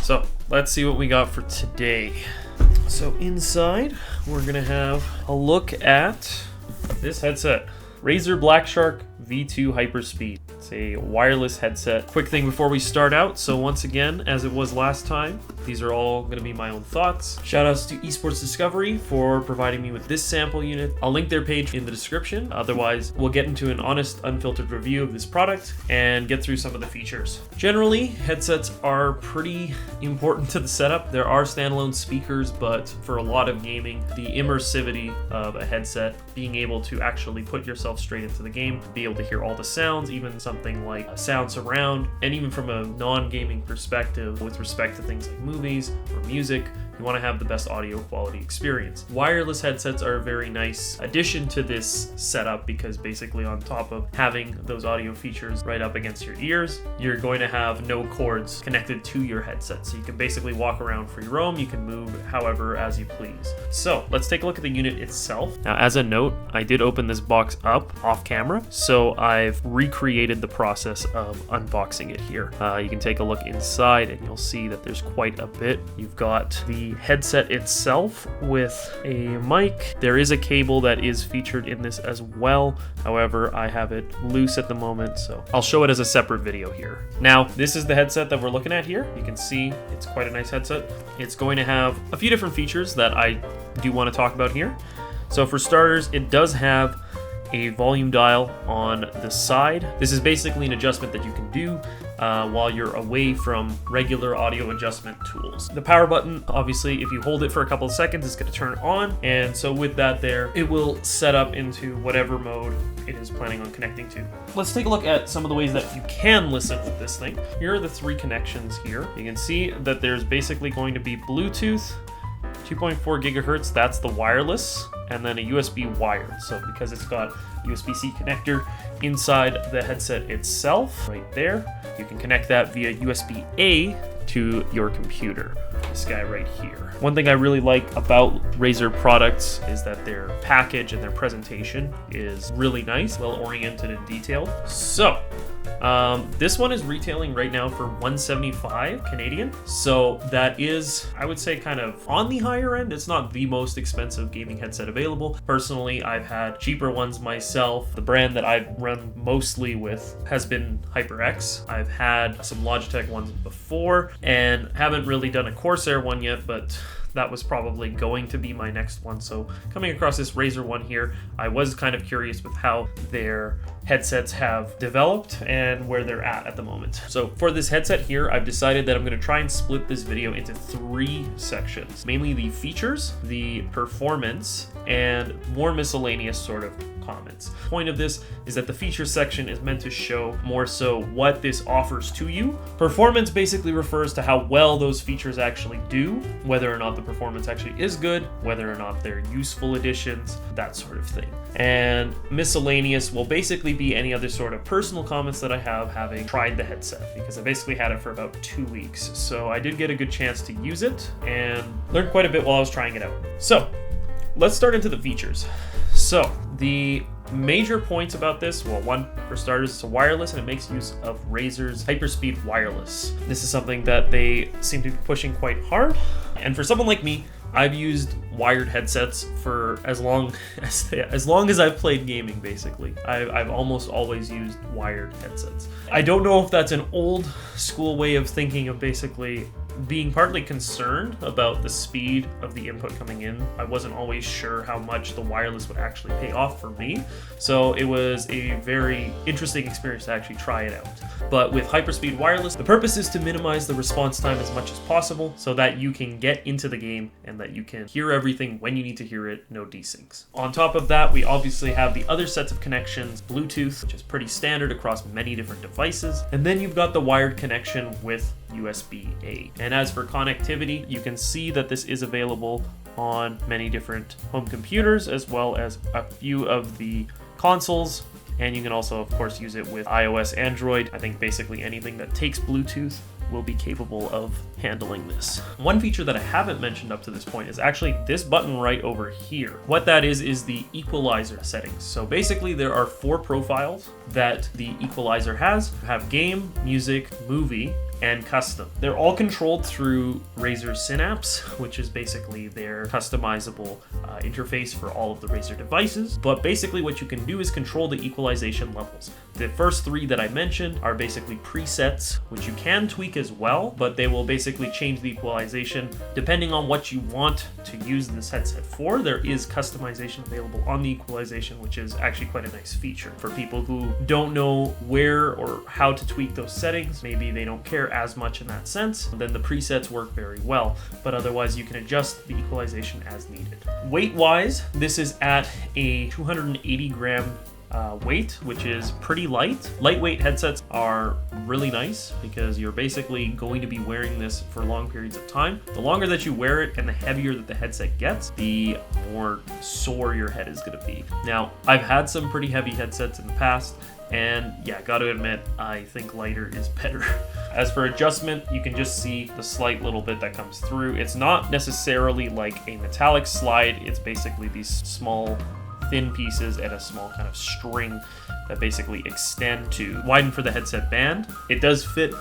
So let's see what we got for today. So inside, we're gonna have a look at this headset. Razer Blackshark V2 Hyperspeed. It's a wireless headset. Quick thing before we start out. So once again, as it was last time, these are all going to be my own thoughts. Shoutouts to Esports Discovery for providing me with this sample unit. I'll link their page in the description. Otherwise, we'll get into an honest, unfiltered review of this product and get through some of the features. Generally, headsets are pretty important to the setup. There are standalone speakers, but for a lot of gaming, the immersivity of a headset, being able to actually put yourself straight into the game, be able to hear all the sounds, even something like a sound surround, and even from a non-gaming perspective with respect to things like movies or music, you want to have the best audio quality experience. Wireless headsets are a very nice addition to this setup because basically on top of having those audio features right up against your ears, you're going to have no cords connected to your headset. So you can basically walk around free roam, you can move however as you please. So let's take a look at the unit itself. Now as a note, I did open this box up off camera, so I've recreated the process of unboxing it here. You can take a look inside and you'll see that there's quite a bit. You've got the headset itself with a mic. There is a cable that is featured in this as well. However, I have it loose at the moment, so I'll show it as a separate video here. Now, this is the headset that we're looking at here. You can see it's quite a nice headset. It's going to have a few different features that I do want to talk about here. So for starters, it does have a volume dial on the side. This is basically an adjustment that you can do while you're away from regular audio adjustment tools. The power button, obviously, if you hold it for a couple of seconds, it's going to turn on. And so with that there, it will set up into whatever mode it is planning on connecting to. Let's take a look at some of the ways that you can listen with this thing. Here are the three connections here. You can see that there's basically going to be Bluetooth, 2.4 gigahertz, that's the wireless, and then a USB wire. So because it's got USB-C connector inside the headset itself, right there, you can connect that via USB-A to your computer. This guy right here. One thing I really like about Razer products is that their package and their presentation is really nice, well oriented and detailed. So this one is retailing right now for $175 Canadian. So that is, I would say, kind of on the higher end. It's not the most expensive gaming headset available. Personally, I've had cheaper ones myself. The brand that I've run mostly with has been HyperX. I've had some Logitech ones before and haven't really done a Corsair one yet, but that was probably going to be my next one. So coming across this Razer one here, I was kind of curious with how their headsets have developed and where they're at the moment. So for this headset here, I've decided that I'm going to try and split this video into three sections, mainly the features, the performance, and more miscellaneous sort of comments. The point of this is that the feature section is meant to show more so what this offers to you. Performance basically refers to how well those features actually do, whether or not the performance actually is good, whether or not they're useful additions, that sort of thing. And miscellaneous will basically be any other sort of personal comments that I have having tried the headset, because I basically had it for about 2 weeks. So I did get a good chance to use it and learned quite a bit while I was trying it out. So let's start into the features. So the major points about this, well, one, for starters, it's a wireless and it makes use of Razer's Hyperspeed wireless. This is something that they seem to be pushing quite hard. And for someone like me, I've used wired headsets for as long as I've played gaming, basically. I've almost always used wired headsets. I don't know if that's an old school way of thinking of basically being partly concerned about the speed of the input coming in. I wasn't always sure how much the wireless would actually pay off for me. So it was a very interesting experience to actually try it out. But with Hyperspeed wireless, the purpose is to minimize the response time as much as possible so that you can get into the game and that you can hear everything when you need to hear it, no desyncs. On top of that, we obviously have the other sets of connections, Bluetooth, which is pretty standard across many different devices. And then you've got the wired connection with USB-A. And as for connectivity, you can see that this is available on many different home computers as well as a few of the consoles. And you can also, of course, use it with iOS, Android. I think basically anything that takes Bluetooth will be capable of handling this. One feature that I haven't mentioned up to this point is actually this button right over here. What that is the equalizer settings. So basically there are 4 profiles that the equalizer has. You have game, music, movie, and custom. They're all controlled through Razer Synapse, which is basically their customizable interface for all of the Razer devices. But basically what you can do is control the equalization levels. The first three that I mentioned are basically presets, which you can tweak as well, but they will basically change the equalization depending on what you want to use this headset for. There is customization available on the equalization, which is actually quite a nice feature for people who don't know where or how to tweak those settings. Maybe they don't care as much in that sense, then the presets work very well, but otherwise you can adjust the equalization as needed. Weight-wise, this is at a 280 gram weight, which is pretty light. Lightweight headsets are really nice because you're basically going to be wearing this for long periods of time. The longer that you wear it and the heavier that the headset gets, the more sore your head is going to be. Now, I've had some pretty heavy headsets in the past, and yeah, gotta admit, I think lighter is better. As for adjustment, you can just see the slight little bit that comes through. It's not necessarily like a metallic slide, it's basically these small thin pieces and a small kind of string that basically extend to widen for the headset band. It does fit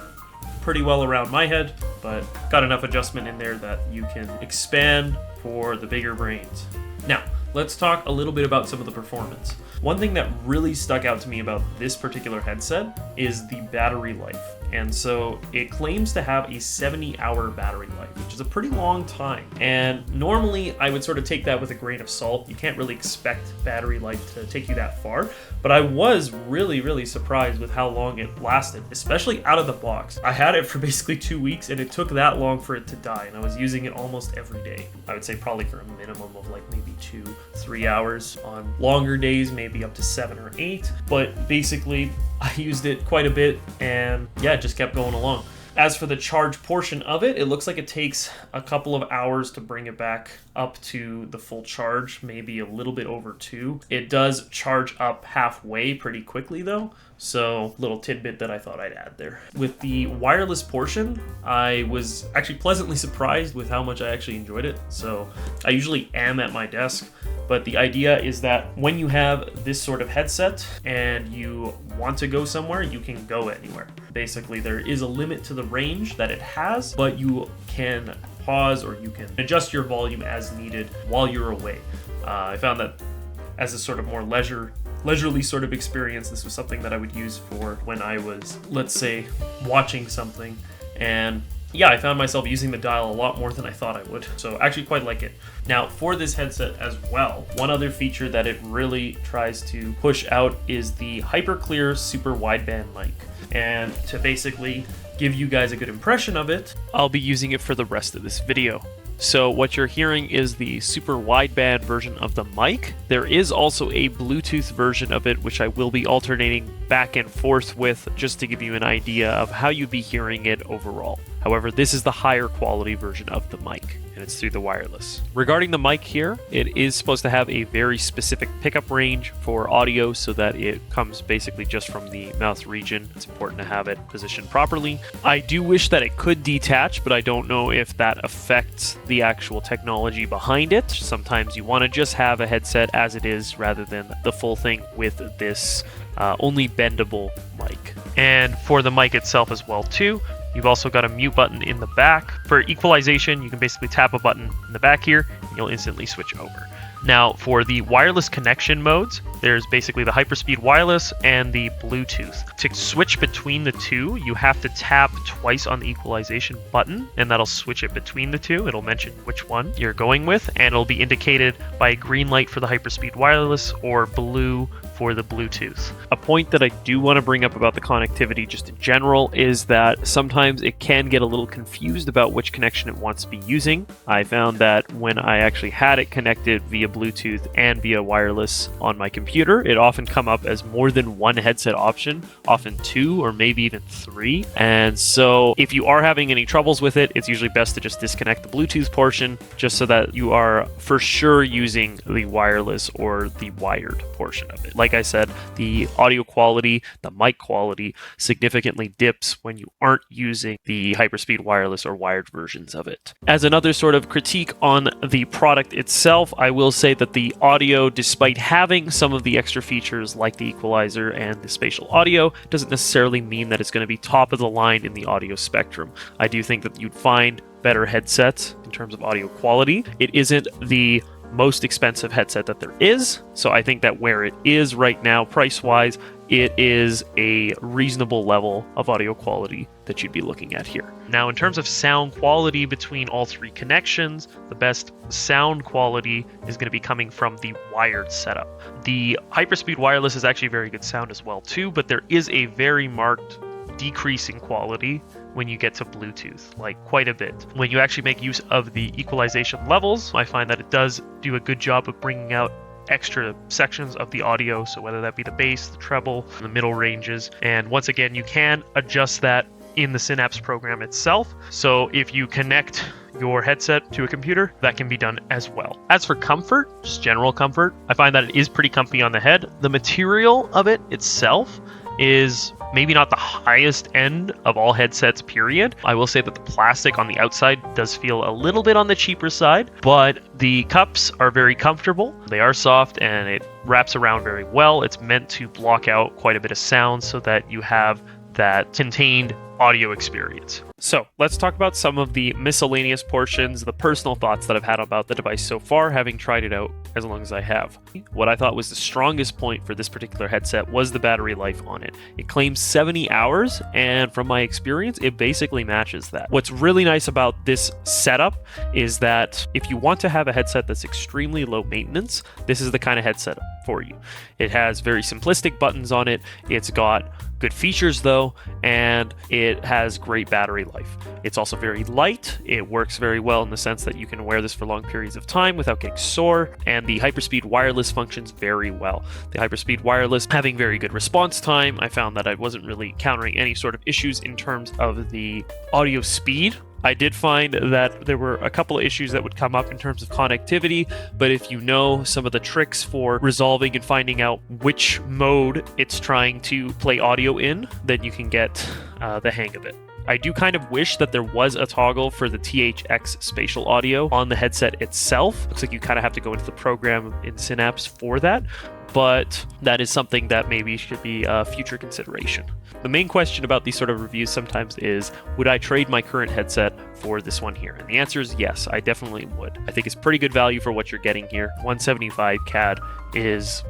pretty well around my head, but got enough adjustment in there that you can expand for the bigger brains. Now, let's talk a little bit about some of the performance. One thing that really stuck out to me about this particular headset is the battery life. And so it claims to have a 70-hour battery life, which is a pretty long time. And normally I would sort of take that with a grain of salt. You can't really expect battery life to take you that far. But I was really surprised with how long it lasted, especially out of the box. I had it for basically 2 weeks and it took that long for it to die. And I was using it almost every day. I would say probably for a minimum of like maybe 2-3 hours. On longer days, maybe up to 7 or 8. But basically, I used it quite a bit and yeah, it just kept going along. As for the charge portion of it, it looks like it takes a couple of hours to bring it back up to the full charge, maybe a little bit over 2. It does charge up halfway pretty quickly though, so little tidbit that I thought I'd add there. With the wireless portion, I was actually pleasantly surprised with how much I actually enjoyed it. So I usually am at my desk, but the idea is that when you have this sort of headset and you want to go somewhere, you can go anywhere. Basically, there is a limit to the range that it has, but you can pause or you can adjust your volume as needed while you're away. I found that as a sort of more leisurely sort of experience, this was something that I would use for when I was, let's say, watching something. And yeah, I found myself using the dial a lot more than I thought I would, so I actually quite like it. Now, for this headset as well, one other feature that it really tries to push out is the Hyperclear Super Wideband mic. And to basically give you guys a good impression of it, I'll be using it for the rest of this video. So what you're hearing is the super wideband version of the mic. There is also a Bluetooth version of it, which I will be alternating back and forth with just to give you an idea of how you'd be hearing it overall. However, this is the higher quality version of the mic, and it's through the wireless. Regarding the mic here, it is supposed to have a very specific pickup range for audio so that it comes basically just from the mouth region. It's important to have it positioned properly. I do wish that it could detach, but I don't know if that affects the actual technology behind it. Sometimes you want to just have a headset as it is rather than the full thing with this only bendable mic. And for the mic itself as well too, you've also got a mute button in the back. For equalization, you can basically tap a button in the back here and you'll instantly switch over. Now, for the wireless connection modes, there's basically the Hyperspeed wireless and the Bluetooth. To switch between the two, you have to tap twice on the equalization button, and that'll switch it between the two. It'll mention which one you're going with, and it'll be indicated by a green light for the Hyperspeed wireless or blue for the Bluetooth. A point that I do want to bring up about the connectivity just in general is that sometimes it can get a little confused about which connection it wants to be using. I found that when I actually had it connected via Bluetooth and via wireless on my computer, it often come up as more than one headset option, often 2 or maybe even 3. And so if you are having any troubles with it, it's usually best to just disconnect the Bluetooth portion just so that you are for sure using the wireless or the wired portion of it. Like like I said, the audio quality, the mic quality significantly dips when you aren't using the Hyperspeed wireless or wired versions of it. As another sort of critique on the product itself, I will say that the audio, despite having some of the extra features like the equalizer and the spatial audio, doesn't necessarily mean that it's going to be top of the line in the audio spectrum. I do think that you'd find better headsets in terms of audio quality. It isn't the most expensive headset that there is, so I think that where it is right now, price-wise, it is a reasonable level of audio quality that you'd be looking at here. Now, in terms of sound quality between all three connections, the best sound quality is going to be coming from the wired setup. The Hyperspeed wireless is actually very good sound as well too, but there is a very marked decrease in quality when you get to Bluetooth, like quite a bit. When you actually make use of the equalization levels, I find that it does do a good job of bringing out extra sections of the audio, so whether that be the bass, the treble, the middle ranges. And once again, you can adjust that in the Synapse program itself. So if you connect your headset to a computer, that can be done as well. As for comfort, just general comfort, I find that it is pretty comfy on the head. The material of it itself is maybe not the highest end of all headsets, period. I will say that the plastic on the outside does feel a little bit on the cheaper side, but the cups are very comfortable. They are soft and it wraps around very well. It's meant to block out quite a bit of sound so that you have that contained audio experience. So let's talk about some of the miscellaneous portions, the personal thoughts that I've had about the device so far, having tried it out as long as I have. What I thought was the strongest point for this particular headset was the battery life on it. It claims 70 hours, and from my experience, it basically matches that. What's really nice about this setup is that if you want to have a headset that's extremely low maintenance, this is the kind of headset for you. It has very simplistic buttons on it. It's got good features though, and it has great battery life. It's also very light. It works very well in the sense that you can wear this for long periods of time without getting sore, and the Hyperspeed wireless functions very well. The Hyperspeed wireless having very good response time. I found that I wasn't really encountering any sort of issues in terms of the audio speed. I did find that there were a couple of issues that would come up in terms of connectivity, but if you know some of the tricks for resolving and finding out which mode it's trying to play audio in, then you can get the hang of it. I do kind of wish that there was a toggle for the THX spatial audio on the headset itself. Looks like you kind of have to go into the program in Synapse for that, but that is something that maybe should be a future consideration. The main question about these sort of reviews sometimes is, would I trade my current headset for this one here? And the answer is yes, I definitely would. I think it's pretty good value for what you're getting here. 175 CAD is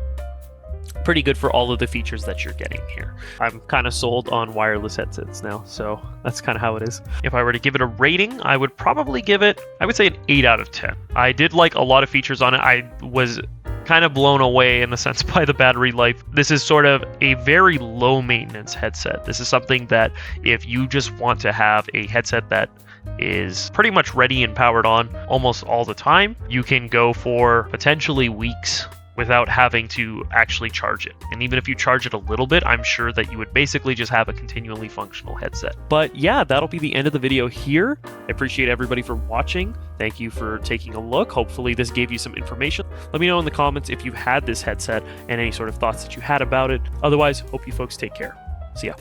pretty good for all of the features that you're getting here. I'm kind of sold on wireless headsets now, so that's kind of how it is. If I were to give it a rating, I would probably give it, I would say an 8 out of 10. I did like a lot of features on it. I was kind of blown away in the sense by the battery life. This is sort of a very low maintenance headset. This is something that if you just want to have a headset that is pretty much ready and powered on almost all the time, you can go for potentially weeks without having to actually charge it. And even if you charge it a little bit, I'm sure that you would basically just have a continually functional headset. But yeah, that'll be the end of the video here. I appreciate everybody for watching. Thank you for taking a look. Hopefully this gave you some information. Let me know in the comments if you've had this headset and any sort of thoughts that you had about it. Otherwise, hope you folks take care. See ya.